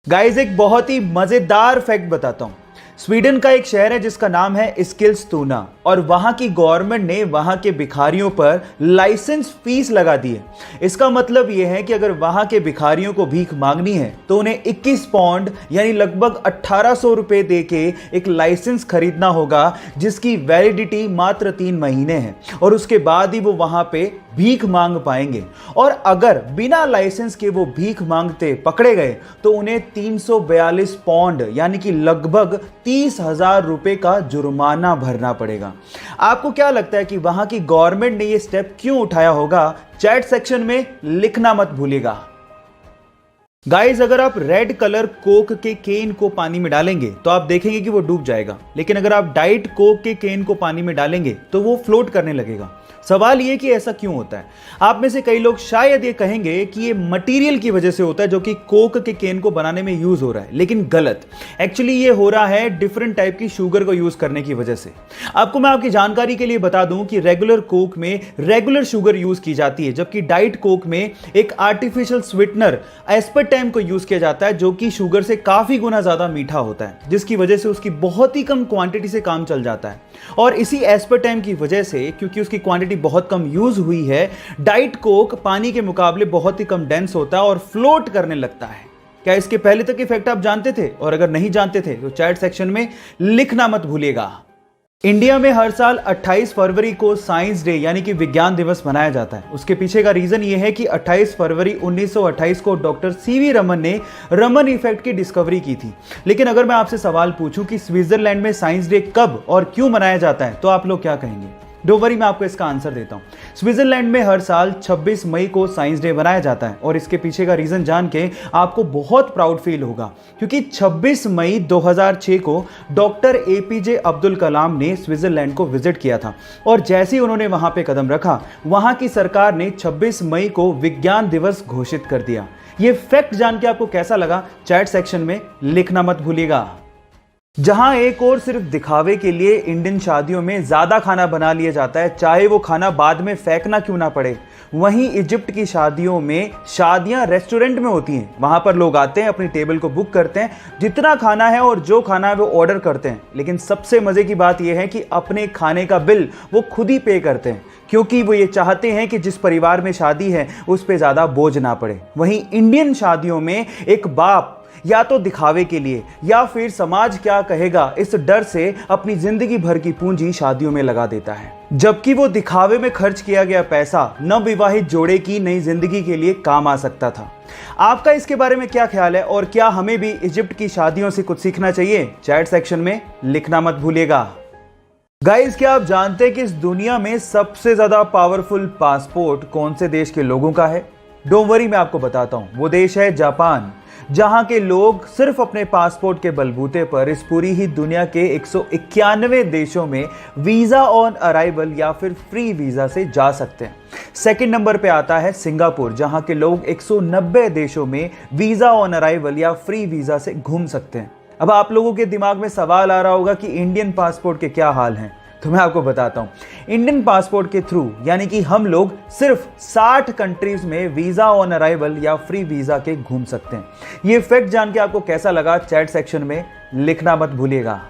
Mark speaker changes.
Speaker 1: Guys एक बहुत ही मजेदार फैक्ट बताता हूं। स्वीडन का एक शहर है जिसका नाम है स्किल्सतुना और वहां की गवर्नमेंट ने वहां के भिखारियों पर लाइसेंस फीस लगा दी है। इसका मतलब यह है कि अगर वहां के भिखारियों को भीख मांगनी है तो उन्हें 21 पाउंड यानी लगभग 1800 रुपए दे के एक लाइसेंस खरीदना होगा, जिसकी वैलिडिटी मात्र 3 महीने है और उसके बाद ही वो वहां पे भीख मांग पाएंगे। और अगर बिना लाइसेंस के वो भीख मांगते पकड़े गए तो उन्हें 342 पाउंड यानी कि लगभग 30,000 रुपए का जुर्माना भरना पड़ेगा। आपको क्या लगता है कि वहां की गवर्नमेंट ने ये स्टेप क्यों उठाया होगा? चैट सेक्शन में लिखना मत भूलिएगा। गाइस अगर आप रेड कलर कोक के केन को पानी में डालेंगे तो आप देखेंगे कि वो डूब जाएगा, लेकिन अगर आप डाइट कोक के केन को पानी में डालेंगे तो वो फ्लोट करने लगेगा। सवाल ये कि ऐसा क्यों होता है? आप में से कई लोग शायद ये कहेंगे कि ये मटेरियल की वजह से होता है जो कि कोक के केन को बनाने में यूज हो रहा है, लेकिन गलत। एक्चुअली ये हो रहा है डिफरेंट टाइप की शुगर को यूज करने की वजह से। आपको मैं आपकी जानकारी के लिए बता दूं कि रेगुलर कोक में रेगुलर शुगर यूज की जाती है, जबकि डाइट कोक में एक आर्टिफिशियल स्वीटनर एस्पर्टेम को यूज किया जाता है जो कि शुगर से काफी गुना ज्यादा मीठा होता है, जिसकी वजह से उसकी बहुत ही कम क्वांटिटी से काम चल जाता है। और इसी एस्पर्टेम की वजह से, क्योंकि उसकी क्वांटिटी बहुत कम यूज हुई है, डाइट कोक पानी के मुकाबले बहुत ही कम डेंस होता है और फ्लोट करने लगता है। क्या इसके पहले तक इफेक्ट आप जानते थे? और अगर नहीं जानते थे तो चैट सेक्शन में लिखना मत भूलिएगा। इंडिया में हर साल 28 फरवरी को साइंस डे यानी कि विज्ञान दिवस मनाया जाता है। उसके पीछे का रीजन यह है कि 28 फरवरी 1928 को डॉक्टर सीवी रमन ने रमन इफेक्ट की डिस्कवरी की थी। लेकिन अगर मैं आपसे सवाल पूछूं कि स्विट्जरलैंड में साइंस डे कब और क्यों मनाया जाता है तो आप लोग क्या कहेंगे? डोंट वरी, मैं आपको इसका आंसर देता हूं। स्विट्जरलैंड में हर साल 26 मई को साइंस डे मनाया जाता है और इसके पीछे का रीजन जान के आपको बहुत प्राउड फील होगा, क्योंकि 26 मई 2006 को डॉक्टर एपीजे अब्दुल कलाम ने स्विट्जरलैंड को विजिट किया था और जैसे ही उन्होंने वहां पे कदम रखा, वहां की सरकार ने 26 मई को विज्ञान दिवस घोषित कर दिया। यह फैक्ट जान के आपको कैसा लगा? चैट सेक्शन में लिखना मत भूलिएगा। जहां एक और सिर्फ दिखावे के लिए इंडियन शादियों में ज्यादा खाना बना लिया जाता है, चाहे वो खाना बाद में फेंकना क्यों ना पड़े, वहीं इजिप्ट की शादियों में शादियां रेस्टोरेंट में होती हैं। वहां पर लोग आते हैं, अपनी टेबल को बुक करते हैं, जितना खाना है और जो खाना है वो ऑर्डर करते हैं। लेकिन सबसे मजे की बात यह है कि अपने खाने का बिल वो खुद ही पे करते हैं, क्योंकि वो ये चाहते हैं कि जिस परिवार में शादी है उस पर ज्यादा बोझ ना पड़े। वहीं इंडियन शादियों में एक बाप या तो दिखावे के लिए या फिर समाज क्या कहेगा इस डर से अपनी जिंदगी भर की पूंजी शादियों में लगा देता है, जबकि वो दिखावे में खर्च किया गया पैसा नवविवाहित जोड़े की नई जिंदगी के लिए काम आ सकता था। आपका इसके बारे में क्या ख्याल है और क्या हमें भी इजिप्ट की शादियों से कुछ सीखना चाहिए? चैट सेक्शन में लिखना मत भूलिएगा। गाइस क्या आप जानते हैं कि इस दुनिया में सबसे ज्यादा पावरफुल पासपोर्ट कौन से देश के लोगों का है? डोंट वरी, मैं आपको बताता हूं। वो देश है जापान, जहां के लोग सिर्फ अपने पासपोर्ट के बलबूते पर इस पूरी ही दुनिया के 191 देशों में वीजा ऑन अराइवल या फिर फ्री वीजा से जा सकते हैं। सेकंड नंबर पे आता है सिंगापुर, जहां के लोग 190 देशों में वीजा ऑन अराइवल या फ्री वीजा से घूम सकते हैं। अब आप लोगों के दिमाग में सवाल आ रहा होगा कि इंडियन पासपोर्ट के क्या हाल हैं, तो मैं आपको बताता हूं। इंडियन पासपोर्ट के थ्रू यानी कि हम लोग सिर्फ 60 कंट्रीज में वीजा ऑन अराइवल या फ्री वीजा के घूम सकते हैं। ये फैक्ट जान के आपको कैसा लगा? चैट सेक्शन में लिखना मत भूलिएगा।